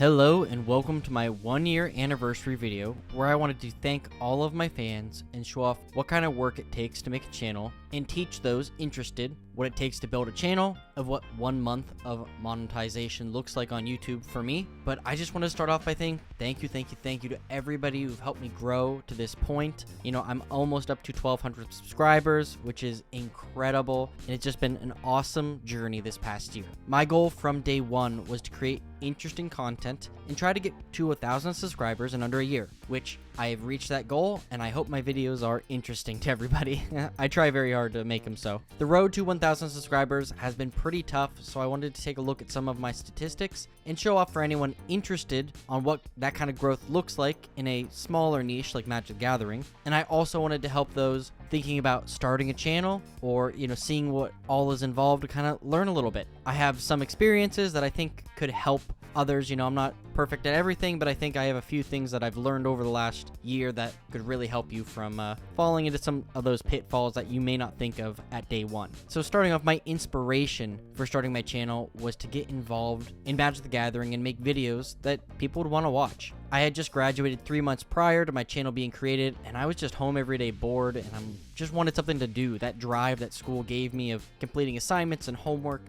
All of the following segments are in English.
Hello and welcome to my 1-year anniversary video where I wanted to thank all of my fans and show off what kind of work it takes to make a channel and teach those interested what it takes to build a channel, of what 1 month of monetization looks like on YouTube for me. But I just want to start off by saying thank you to everybody who've helped me grow to this point. You know, I'm almost up to 1,200 subscribers, which is incredible, and it's just been an awesome journey this past year. My goal from day one was to create interesting content and try to get to 1,000 subscribers in under a year, which I have reached that goal, and I hope my videos are interesting to everybody. I try very hard to make them so. The road to 1,000 subscribers has been pretty tough, so I wanted to take a look at some of my statistics and show off for anyone interested on what that kind of growth looks like in a smaller niche like Magic the Gathering. And I also wanted to help those thinking about starting a channel or, seeing what all is involved to kind of learn a little bit. I have some experiences that I think could help others. I'm not perfect at everything, but I think I have a few things that I've learned over the last year that could really help you from falling into some of those pitfalls that you may not think of at day one. So starting off, my inspiration for starting my channel was to get involved in Magic the Gathering and make videos that people would want to watch. I had just graduated 3 months prior to my channel being created, and I was just home every day bored, and I just wanted something to do. That drive that school gave me of completing assignments and homework,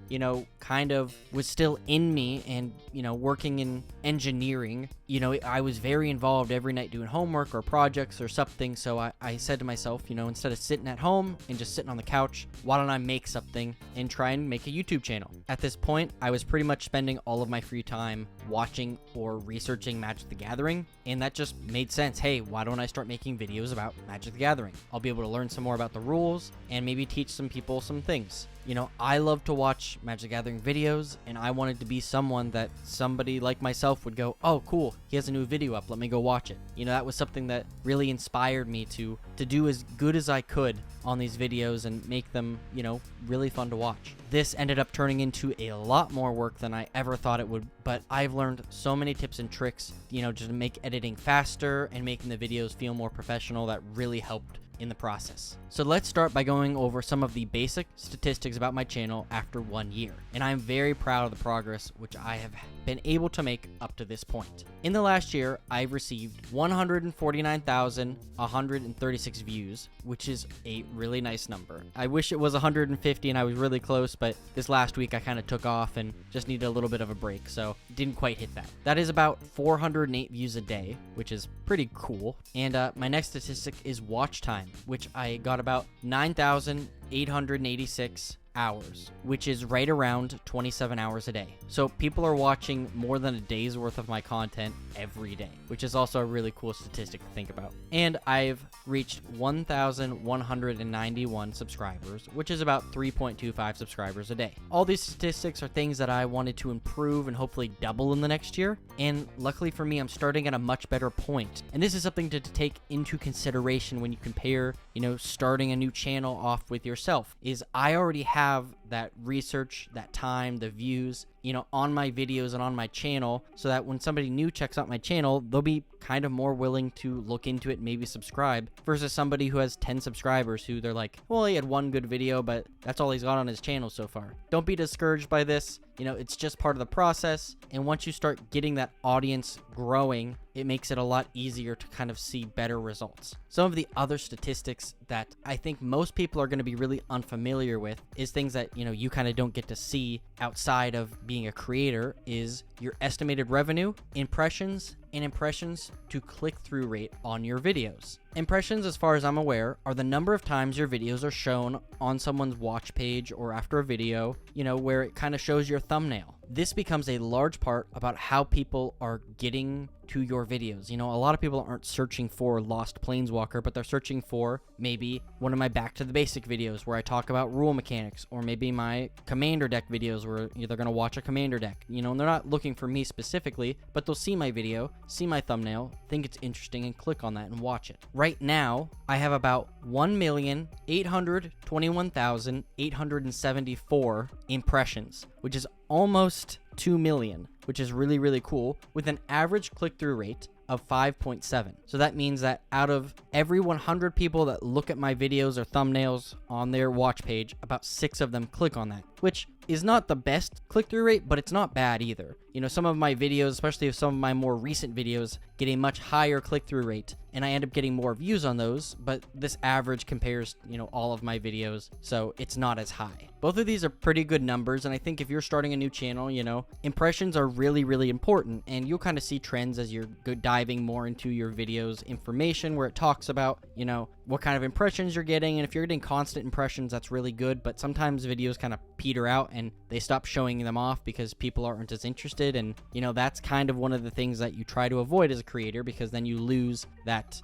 kind of was still in me. And, working in engineering, I was very involved every night doing homework or projects or something. So I said to myself, instead of sitting at home and just sitting on the couch, why don't I make something and try and make a YouTube channel? At this point, I was pretty much spending all of my free time watching or researching Magic the Gathering, and that just made sense. Hey, why don't I start making videos about Magic the Gathering? I'll be able to learn some more about the rules and maybe teach some people some things. I love to watch Magic the Gathering videos, and I wanted to be someone that somebody like myself would go, oh, cool, he has a new video up, let me go watch it. That was something that really inspired me to do as good as I could on these videos and make them, really fun to watch. This ended up turning into a lot more work than I ever thought it would, but I've learned so many tips and tricks, just to make editing faster and making the videos feel more professional that really helped in the process. So let's start by going over some of the basic statistics about my channel after 1 year. And I'm very proud of the progress which I have been able to make up to this point. In the last year, I've received 149,136 views, which is a really nice number. I wish it was 150 and I was really close, but this last week I kind of took off and just needed a little bit of a break, so didn't quite hit that. That is about 408 views a day, which is pretty cool. And my next statistic is watch time, which I got about 9,886 hours, which is right around 27 hours a day. So people are watching more than a day's worth of my content every day, which is also a really cool statistic to think about. And I've reached 1,191 subscribers, which is about 3.25 subscribers a day. All these statistics are things that I wanted to improve and hopefully double in the next year. And luckily for me, I'm starting at a much better point. And this is something to take into consideration when you compare, starting a new channel off with yourself, is I already have that research, that time, the views, on my videos and on my channel, so that when somebody new checks out my channel, they'll be kind of more willing to look into it, maybe subscribe, versus somebody who has 10 subscribers who they're like, well, he had one good video, but that's all he's got on his channel so far. Don't be discouraged by this. It's just part of the process. And once you start getting that audience growing, it makes it a lot easier to kind of see better results. Some of the other statistics that I think most people are going to be really unfamiliar with is things that, you kind of don't get to see outside of being a creator, is your estimated revenue, impressions, and impressions to click-through rate on your videos. Impressions, as far as I'm aware, are the number of times your videos are shown on someone's watch page or after a video, where it kind of shows your thumbnail. This becomes a large part about how people are getting to your videos. A lot of people aren't searching for Lost Planeswalker, but they're searching for maybe one of my Back to the Basic videos where I talk about rule mechanics, or maybe my Commander deck videos where they're going to watch a Commander deck, and they're not looking for me specifically, but they'll see my video, see my thumbnail, think it's interesting, and click on that and watch it. Right now, I have about 1,821,874 impressions, which is almost 2 million, which is really, really cool, with an average click-through rate of 5.7. So that means that out of every 100 people that look at my videos or thumbnails on their watch page, about 6 of them click on that, which is not the best click-through rate, but it's not bad either. Some of my videos, especially some of my more recent videos, get a much higher click-through rate, and I end up getting more views on those, but this average compares, all of my videos, so it's not as high. Both of these are pretty good numbers, and I think if you're starting a new channel, impressions are really, really important, and you'll kind of see trends as you're diving more into your videos information where it talks about, what kind of impressions you're getting, and if you're getting constant impressions, that's really good, but sometimes videos kind of peter out and they stop showing them off because people aren't as interested, and, that's kind of one of the things that you try to avoid as a creator, because then you lose that,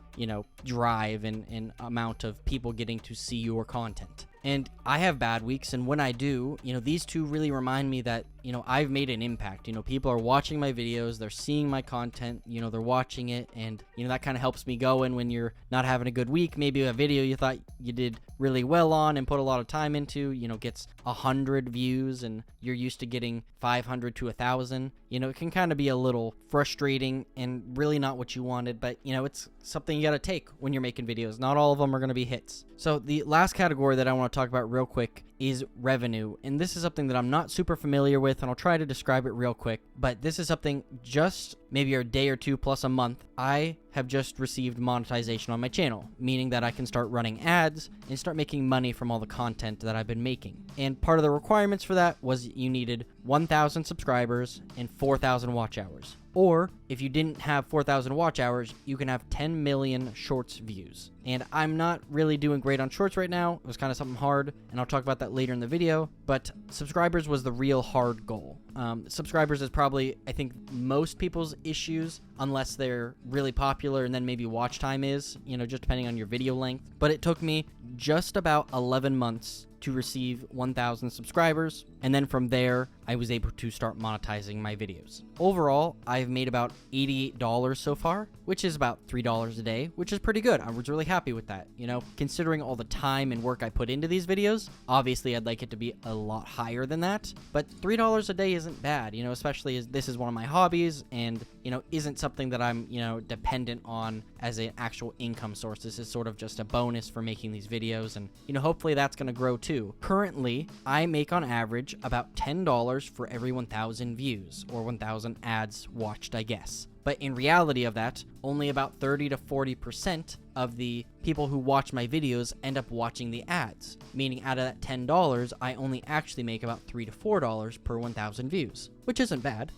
drive and amount of people getting to see your content. And I have bad weeks, and when I do, these two really remind me that, I've made an impact. People are watching my videos, they're seeing my content, they're watching it, and, that kind of helps me go in when you're not having a good week. Maybe a video you thought you did really well on and put a lot of time into, gets 100 views, and you're used to getting 500 to 1,000. It can kind of be a little frustrating and really not what you wanted, but, it's something you got to take when you're making videos. Not all of them are going to be hits. So the last category that I want to talk about real quick is revenue, and this is something that I'm not super familiar with, and I'll try to describe it real quick, but this is something just maybe a day or two plus a month. I have just received monetization on my channel, meaning that I can start running ads and start making money from all the content that I've been making. And part of the requirements for that was you needed 1,000 subscribers and 4,000 watch hours. Or if you didn't have 4,000 watch hours, you can have 10 million shorts views. And I'm not really doing great on shorts right now. It was kind of something hard, and I'll talk about that later in the video. But subscribers was the real hard goal. Subscribers is probably, I think, most people's issues, unless they're really popular, and then maybe watch time is, just depending on your video length. But it took me just about 11 months to receive 1,000 subscribers, and then from there, I was able to start monetizing my videos. Overall, I've made about $88 so far, which is about $3 a day, which is pretty good. I was really happy with that, considering all the time and work I put into these videos. Obviously, I'd like it to be a lot higher than that, but $3 a day isn't bad, especially as this is one of my hobbies and, isn't something that I'm, dependent on as an actual income source. This is sort of just a bonus for making these videos, and, hopefully that's going to grow too. Currently, I make on average about $10 for every 1,000 views, or 1,000 ads watched, I guess. But in reality of that, only about 30 to 40% of the people who watch my videos end up watching the ads, meaning out of that $10, I only actually make about $3 to $4 per 1,000 views, which isn't bad.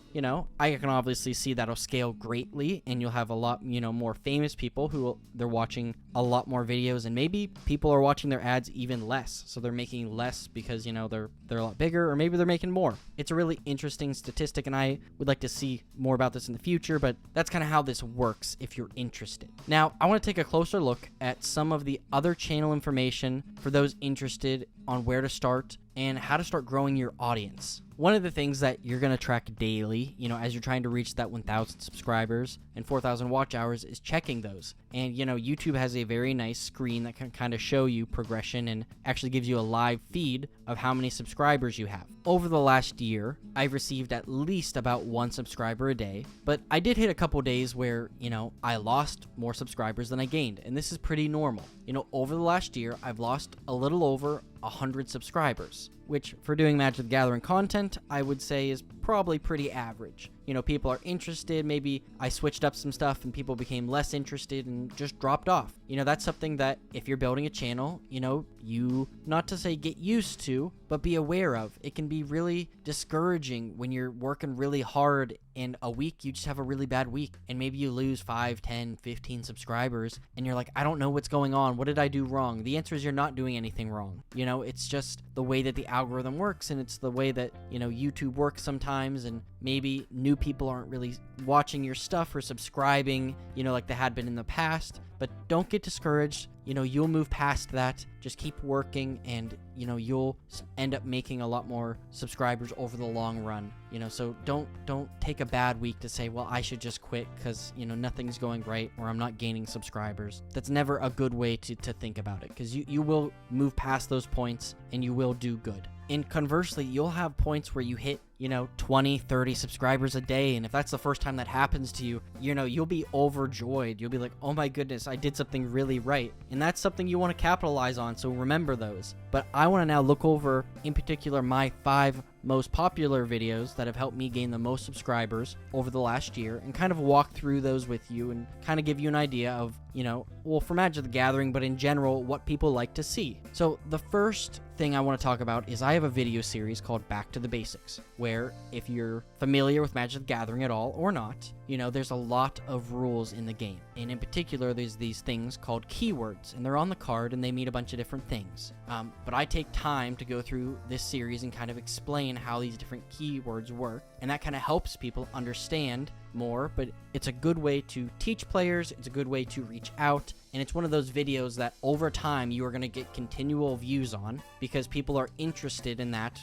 I can obviously see that'll scale greatly, and you'll have a lot, more famous people who they're watching a lot more videos, and maybe people are watching their ads even less, so they're making less because, they're a lot bigger, or maybe they're making more. It's a really interesting statistic, and I would like to see more about this in the future, but that's kind of how this works if you're interested. Now, I want to take a closer look at some of the other channel information for those interested on where to start and how to start growing your audience. One of the things that you're going to track daily, as you're trying to reach that 1,000 subscribers and 4,000 watch hours, is checking those. And, YouTube has a very nice screen that can kind of show you progression and actually gives you a live feed of how many subscribers you have. Over the last year, I've received at least about 1 subscriber a day, but I did hit a couple days where, I lost more subscribers than I gained, and this is pretty normal. Over the last year, I've lost a little over 100 subscribers, which for doing Magic the Gathering content, I would say is probably pretty average. People are interested. Maybe I switched up some stuff and people became less interested and just dropped off. That's something that if you're building a channel, you, not to say get used to, but be aware of. It can be really discouraging when you're working really hard and a week you just have a really bad week and maybe you lose 5, 10, 15 subscribers and you're like, I don't know what's going on. What did I do wrong? The answer is you're not doing anything wrong. It's just the way that the algorithm works, and it's the way that, YouTube works sometimes, and maybe new people aren't really watching your stuff or subscribing, like they had been in the past. But don't get discouraged. You'll move past that. Just keep working, and, you'll end up making a lot more subscribers over the long run. So don't take a bad week to say, well, I should just quit because, nothing's going right or I'm not gaining subscribers. That's never a good way to think about it, because you will move past those points and you will do good. And conversely, you'll have points where you hit, 20, 30 subscribers a day. And if that's the first time that happens to you, you'll be overjoyed. You'll be like, oh my goodness, I did something really right. And that's something you want to capitalize on. So remember those. But I want to now look over, in particular, my 5 most popular videos that have helped me gain the most subscribers over the last year, and kind of walk through those with you and kind of give you an idea of, for Magic the Gathering, but in general, what people like to see. So the first thing I want to talk about is I have a video series called Back to the Basics, where if you're familiar with Magic the Gathering at all or not, there's a lot of rules in the game. And in particular, there's these things called keywords, and they're on the card and they mean a bunch of different things. But I take time to go through this series and kind of explain how these different keywords work, and that kind of helps people understand more. But it's a good way to teach players, it's a good way to reach out, and it's one of those videos that over time you are going to get continual views on, because people are interested in that,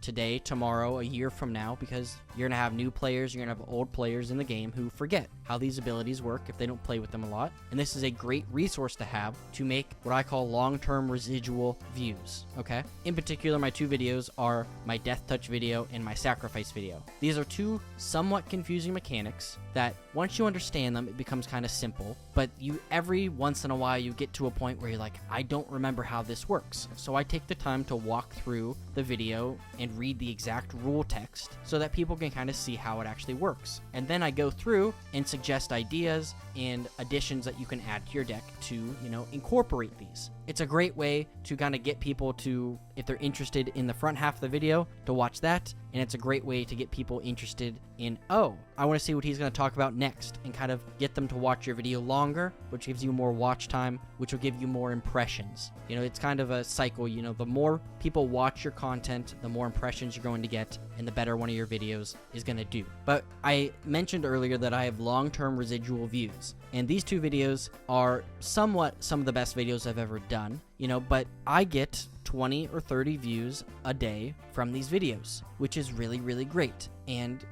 today, tomorrow, a year from now, because you're going to have new players, you're going to have old players in the game who forget how these abilities work if they don't play with them a lot. And this is a great resource to have to make what I call long-term residual views, okay? In particular, my 2 videos are my Death Touch video and my Sacrifice video. These are 2 somewhat confusing mechanics that once you understand them, it becomes kind of simple, but every once in a while you get to a point where you're like, I don't remember how this works. So I take the time to walk through the video and read the exact rule text so that people can kind of see how it actually works. And then I go through and suggest ideas and additions that you can add to your deck to, incorporate these. It's a great way to kind of get people to, if they're interested in the front half of the video, to watch that. And it's a great way to get people interested in, oh, I want to see what he's going to talk about next, and kind of get them to watch your video longer, which gives you more watch time, which will give you more impressions. It's kind of a cycle. The more people watch your content, the more impressions you're going to get, and the better one of your videos is going to do. But I mentioned earlier that I have long-term residual views, and these 2 videos are somewhat some of the best videos I've ever done, but I get 20 or 30 views a day from these videos, which is really, really great. And,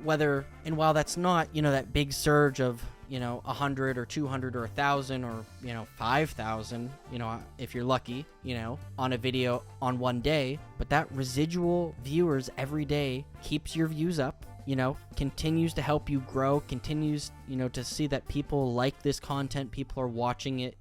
while that's not, that big surge of, 100 or 200 or 1,000 or, 5,000, if you're lucky, on a video on one day, but that residual viewers every day keeps your views up, continues to help you grow, continues, to see that people like this content, people are watching it,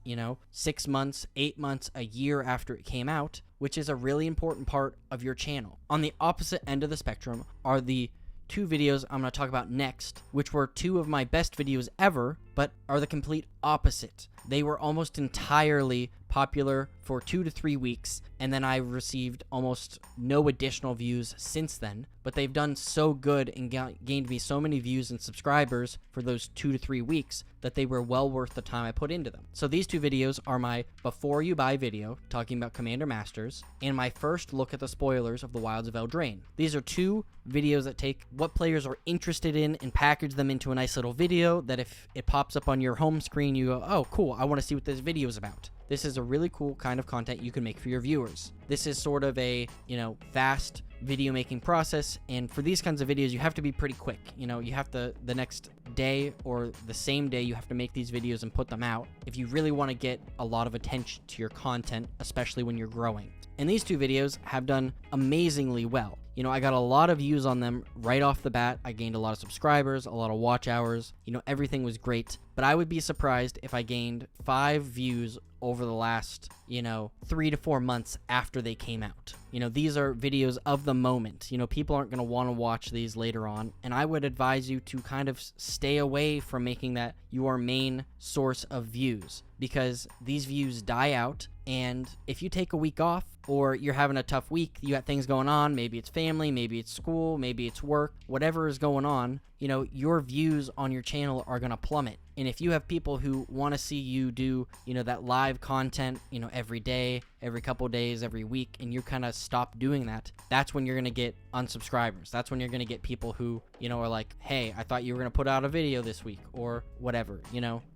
6 months, 8 months, a year after it came out, which is a really important part of your channel. On the opposite end of the spectrum are the 2 videos I'm going to talk about next, which were 2 of my best videos ever, but are the complete opposite. They were almost entirely popular for 2 to 3 weeks, and then I received almost no additional views since then, but they've done so good and gained me so many views and subscribers for those 2 to 3 weeks that they were well worth the time I put into them. So these 2 videos are my Before You Buy video, talking about Commander Masters, and my first look at the spoilers of the Wilds of Eldraine. These are 2 videos that take what players are interested in and package them into a nice little video that if it pops up on your home screen, you go, oh, cool, I want to see what this video is about. This is a really cool kind of content you can make for your viewers. This is sort of a, fast video making process, and for these kinds of videos, you have to be pretty quick. You have to, the next day or the same day, you have to make these videos and put them out if you really want to get a lot of attention to your content, especially when you're growing. And these 2 videos have done amazingly well. I got a lot of views on them right off the bat. I gained a lot of subscribers, a lot of watch hours. Everything was great. But I would be surprised if I gained 5 views over the last, 3 to 4 months after they came out. These are videos of the moment. People aren't going to want to watch these later on. And I would advise you to kind of stay away from making that your main source of views, because these views die out. And if you take a week off, or you're having a tough week, you got things going on, maybe it's family, maybe it's school, maybe it's work, whatever is going on, your views on your channel are going to plummet. And if you have people who want to see you do, that live content, every day, every couple days, every week, and you kind of stop doing that, that's when you're going to get unsubscribers. That's when you're going to get people who, are like, hey, I thought you were going to put out a video this week, or whatever,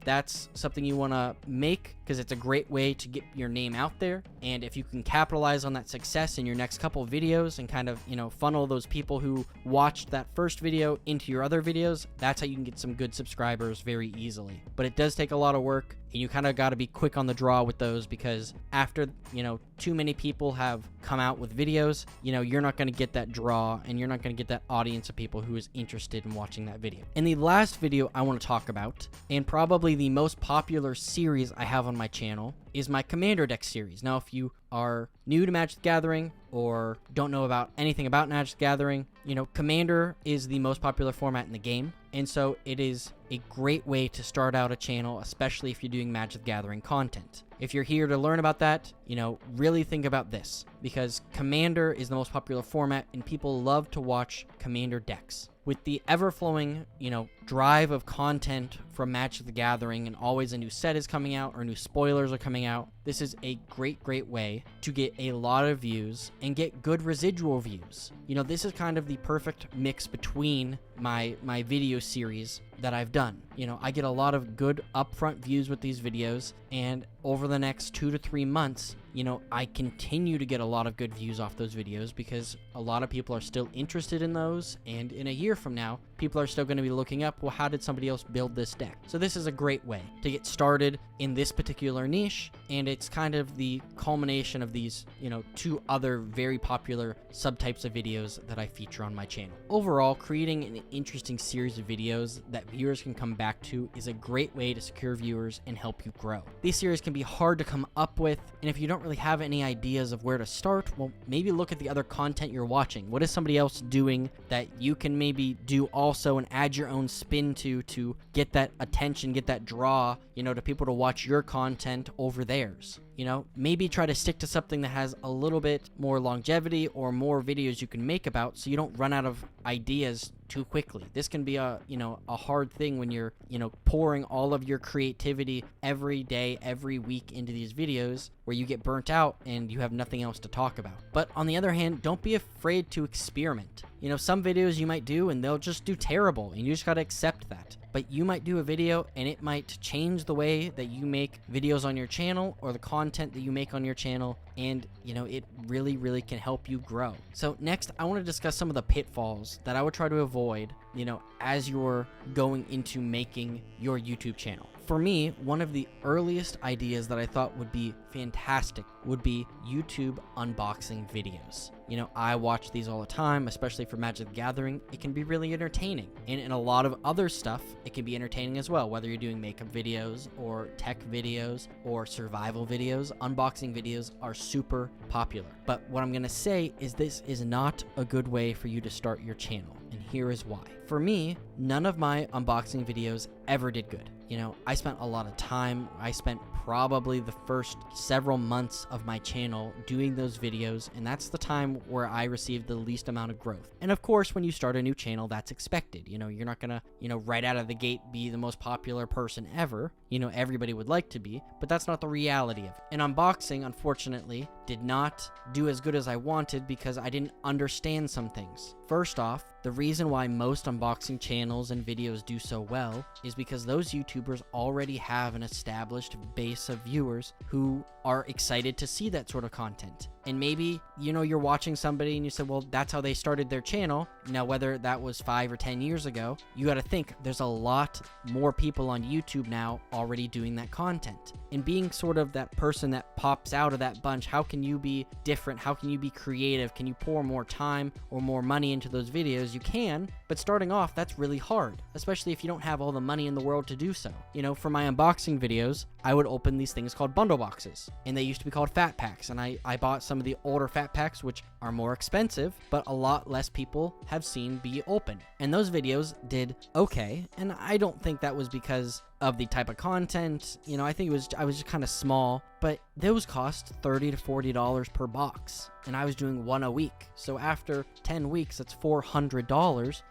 That's something you want to make, because it's a great way to get your name out there. And if you can capitalize on that success in your next couple of videos and kind of, funnel those people who watched that first video into your other videos, that's how you can get some good subscribers very easily. But it does take a lot of work, And you kind of got to be quick on the draw with those, because after, too many people have come out with videos, you're not going to get that draw, and you're not going to get that audience of people who is interested in watching that video. And the last video I want to talk about, and probably the most popular series I have on my channel, is my Commander deck series. Now, if you are new to Magic the Gathering or don't know about anything about Magic the Gathering, Commander is the most popular format in the game. And so it is a great way to start out a channel, especially if you're doing Magic the Gathering content. If you're here to learn about that, really think about this, because Commander is the most popular format and people love to watch Commander decks. With the ever-flowing, drive of content from Magic the Gathering, and always a new set is coming out or new spoilers are coming out, this is a great way to get a lot of views and get good residual views. This is kind of the perfect mix between my video series that I've done. I get a lot of good upfront views with these videos, and over the next 2 to 3 months, I continue to get a lot of good views off those videos, because a lot of people are still interested in those, and in a year from now, people are still going to be looking up, well, how did somebody else build this deck? So this is a great way to get started in this particular niche, and it's kind of the culmination of these, 2 other very popular subtypes of videos that I feature on my channel. Overall, creating an interesting series of videos that viewers can come back to is a great way to secure viewers and help you grow. These series can be hard to come up with, and if you don't really have any ideas of where to start, well, maybe look at the other content you're watching. What is somebody else doing that you can maybe do also and add your own spin to get that attention, get that draw, to people to watch your content over theirs? Maybe try to stick to something that has a little bit more longevity or more videos you can make about, so you don't run out of ideas too quickly. This can be a hard thing when you're, pouring all of your creativity every day, every week into these videos, where you get burnt out and you have nothing else to talk about. But on the other hand, don't be afraid to experiment. Some videos you might do and they'll just do terrible, and you just gotta accept that. But you might do a video and it might change the way that you make videos on your channel, or the content that you make on your channel, and it really can help you grow. So next, I want to discuss some of the pitfalls that I would try to avoid, as you're going into making your YouTube channel. For me, one of the earliest ideas that I thought would be fantastic would be YouTube unboxing videos. I watch these all the time, especially for Magic the Gathering. It can be really entertaining. And in a lot of other stuff, it can be entertaining as well. Whether you're doing makeup videos or tech videos or survival videos, unboxing videos are super popular. But what I'm going to say is this is not a good way for you to start your channel. And here is why. For me, none of my unboxing videos ever did good. I spent a lot of time. I spent probably the first several months of my channel doing those videos, and that's the time where I received the least amount of growth. And of course, when you start a new channel, that's expected. You're not gonna, right out of the gate be the most popular person ever. Everybody would like to be, but that's not the reality of it. And unboxing, unfortunately, did not do as good as I wanted because I didn't understand some things. First off, the reason why most unboxing channels and videos do so well is because those YouTubers already have an established base of viewers who are excited to see that sort of content. And maybe, you're watching somebody and you said, well, that's how they started their channel. Now, whether that was 5 or 10 years ago, you got to think there's a lot more people on YouTube now already doing that content. And being sort of that person that pops out of that bunch, how can you be different? How can you be creative? Can you pour more time or more money into those videos? You can, but starting off, that's really hard, especially if you don't have all the money in the world to do so. For my unboxing videos, I would open these things called bundle boxes, and they used to be called fat packs, and I bought some of the older fat packs, which are more expensive, but a lot less people have seen be open. And those videos did okay, and I don't think that was because of the type of content. I think I was just kind of small, but those cost $30 to $40 per box, and I was doing one a week. So after 10 weeks, that's $400.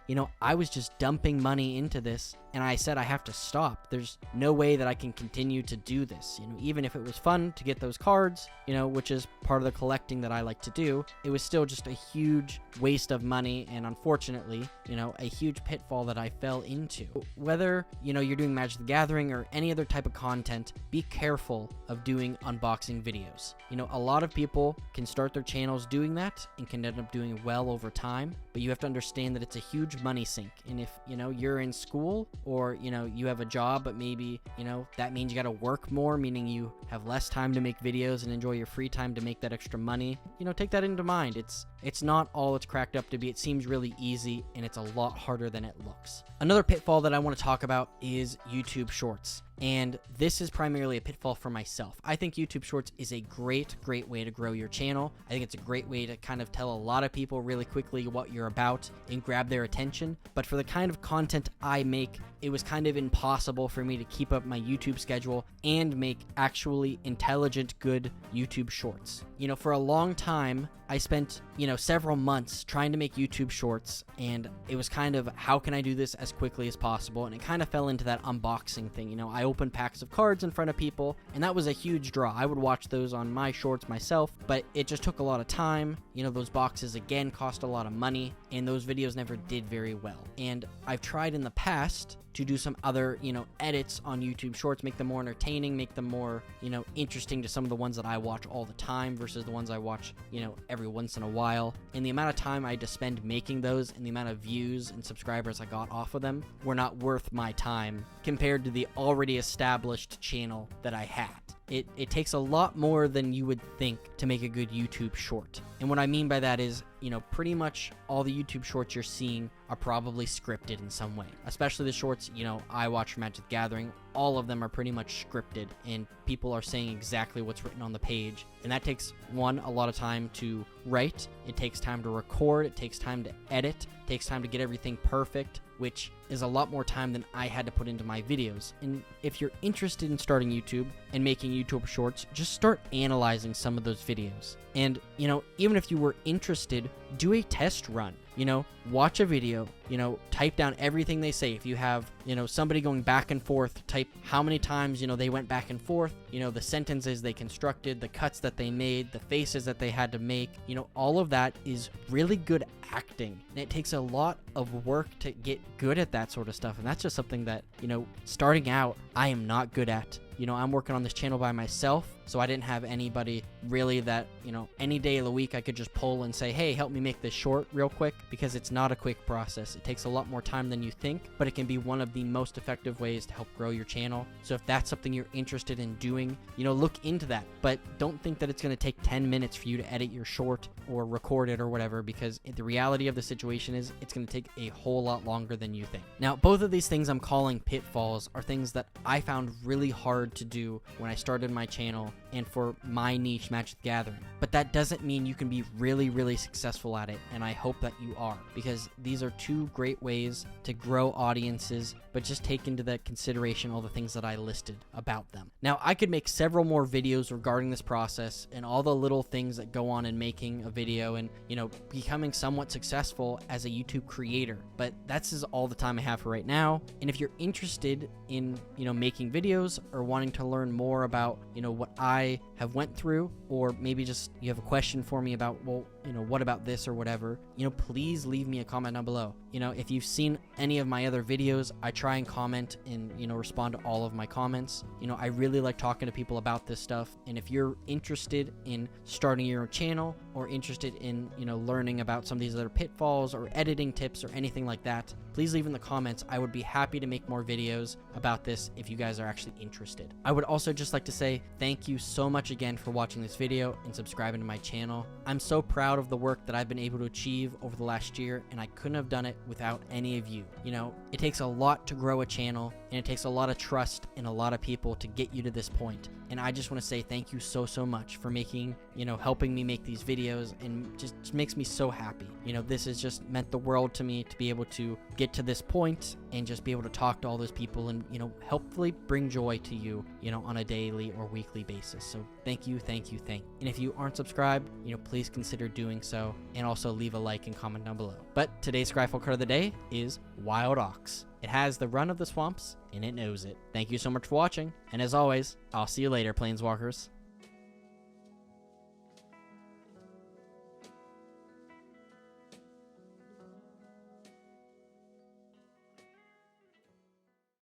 I was just dumping money into this, and I said I have to stop. There's no way that I can continue to do this. Even if it was fun to get those cards, which is part of the collecting that I like to do, it was still just a huge waste of money, and unfortunately, a huge pitfall that I fell into. Whether, you're doing Magic the Gathering Gathering or any other type of content, be careful of doing unboxing videos. You know, a lot of people can start their channels doing that and can end up doing well over time, but you have to understand that it's a huge money sink. And if, you know, you're in school or, you know, you have a job, but maybe, you know, that means you got to work more, meaning you have less time to make videos and enjoy your free time to make that extra money, you know, take that into mind. It's not all it's cracked up to be. It seems really easy, and it's a lot harder than it looks. Another pitfall that I want to talk about is YouTube Shorts. And this is primarily a pitfall for myself. I think YouTube Shorts is a great way to grow your channel. I think it's a great way to kind of tell a lot of people really quickly what you're about and grab their attention. But for the kind of content I make, it was kind of impossible for me to keep up my YouTube schedule and make actually intelligent, good YouTube Shorts. You know, for a long time, I spent, you know, several months trying to make YouTube Shorts, and it was kind of, how can I do this as quickly as possible? And it kind of fell into that unboxing thing. You know, I opened packs of cards in front of people, and that was a huge draw. I would watch those on my shorts myself, but it just took a lot of time. You know, those boxes, again, cost a lot of money, and those videos never did very well. And I've tried in the past to do some other, you know, edits on YouTube Shorts, make them more entertaining, make them more, you know, interesting to some of the ones that I watch all the time versus the ones I watch, you know, every once in a while. And the amount of time I had to spend making those and the amount of views and subscribers I got off of them were not worth my time compared to the already established channel that I had. It takes a lot more than you would think to make a good YouTube short. And what I mean by that is, you know, pretty much all the YouTube shorts you're seeing are probably scripted in some way. Especially the shorts, you know, I watch for Magic the Gathering. All of them are pretty much scripted, and people are saying exactly what's written on the page. And that takes, one, a lot of time to write. It takes time to record. It takes time to edit. It takes time to get everything perfect, which is a lot more time than I had to put into my videos. And if you're interested in starting YouTube and making YouTube shorts, just start analyzing some of those videos. And, you know, even if you were interested, do a test run. You know, watch a video, you know, type down everything they say. If you have, you know, somebody going back and forth, type how many times, you know, they went back and forth, you know, the sentences they constructed, the cuts that they made, the faces that they had to make, you know, all of that is really good acting. And it takes a lot of work to get good at that sort of stuff. And that's just something that, you know, starting out, I am not good at. You know, I'm working on this channel by myself, so I didn't have anybody really that, you know, any day of the week I could just pull and say, hey, help me make this short real quick, because it's not a quick process. It takes a lot more time than you think, but it can be one of the most effective ways to help grow your channel. So if that's something you're interested in doing, you know, look into that, but don't think that it's going to take 10 minutes for you to edit your short or record it or whatever, because the reality of the situation is it's going to take a whole lot longer than you think. Now, both of these things I'm calling pitfalls are things that I found really hard to do when I started my channel and for my niche, Magic the Gathering. But that doesn't mean you can be really, really successful at it, and I hope that you are, because these are two great ways to grow audiences, but just take into that consideration all the things that I listed about them. Now, I could make several more videos regarding this process and all the little things that go on in making a video and, you know, becoming somewhat successful as a YouTube creator, but that's just all the time I have for right now. And if you're interested in, you know, making videos or wanting to learn more about, you know, what I have went through, or maybe just you have a question for me about, well, you know, what about this or whatever, you know, please leave me a comment down below. You know, if you've seen any of my other videos, I try and comment and, you know, respond to all of my comments. You know, I really like talking to people about this stuff. And if you're interested in starting your own channel or interested in, you know, learning about some of these other pitfalls or editing tips or anything like that, please leave in the comments. I would be happy to make more videos about this if you guys are actually interested. I would also just like to say thank you so much again for watching this video and subscribing to my channel. I'm so proud of the work that I've been able to achieve over the last year, and I couldn't have done it without any of you. You know, it takes a lot to grow a channel, and it takes a lot of trust in a lot of people to get you to this point. And I just want to say thank you so much for making, you know, helping me make these videos, and just makes me so happy. You know, this has just meant the world to me to be able to get to this point and just be able to talk to all those people and, you know, hopefully bring joy to you, you know, on a daily or weekly basis. So thank you. And if you aren't subscribed, you know, please consider doing so, and also leave a like and comment down below. But today's Scryfall card of the day is Wild Ox. It has the run of the swamps, and it knows it. Thank you so much for watching, and as always, I'll see you later, Planeswalkers.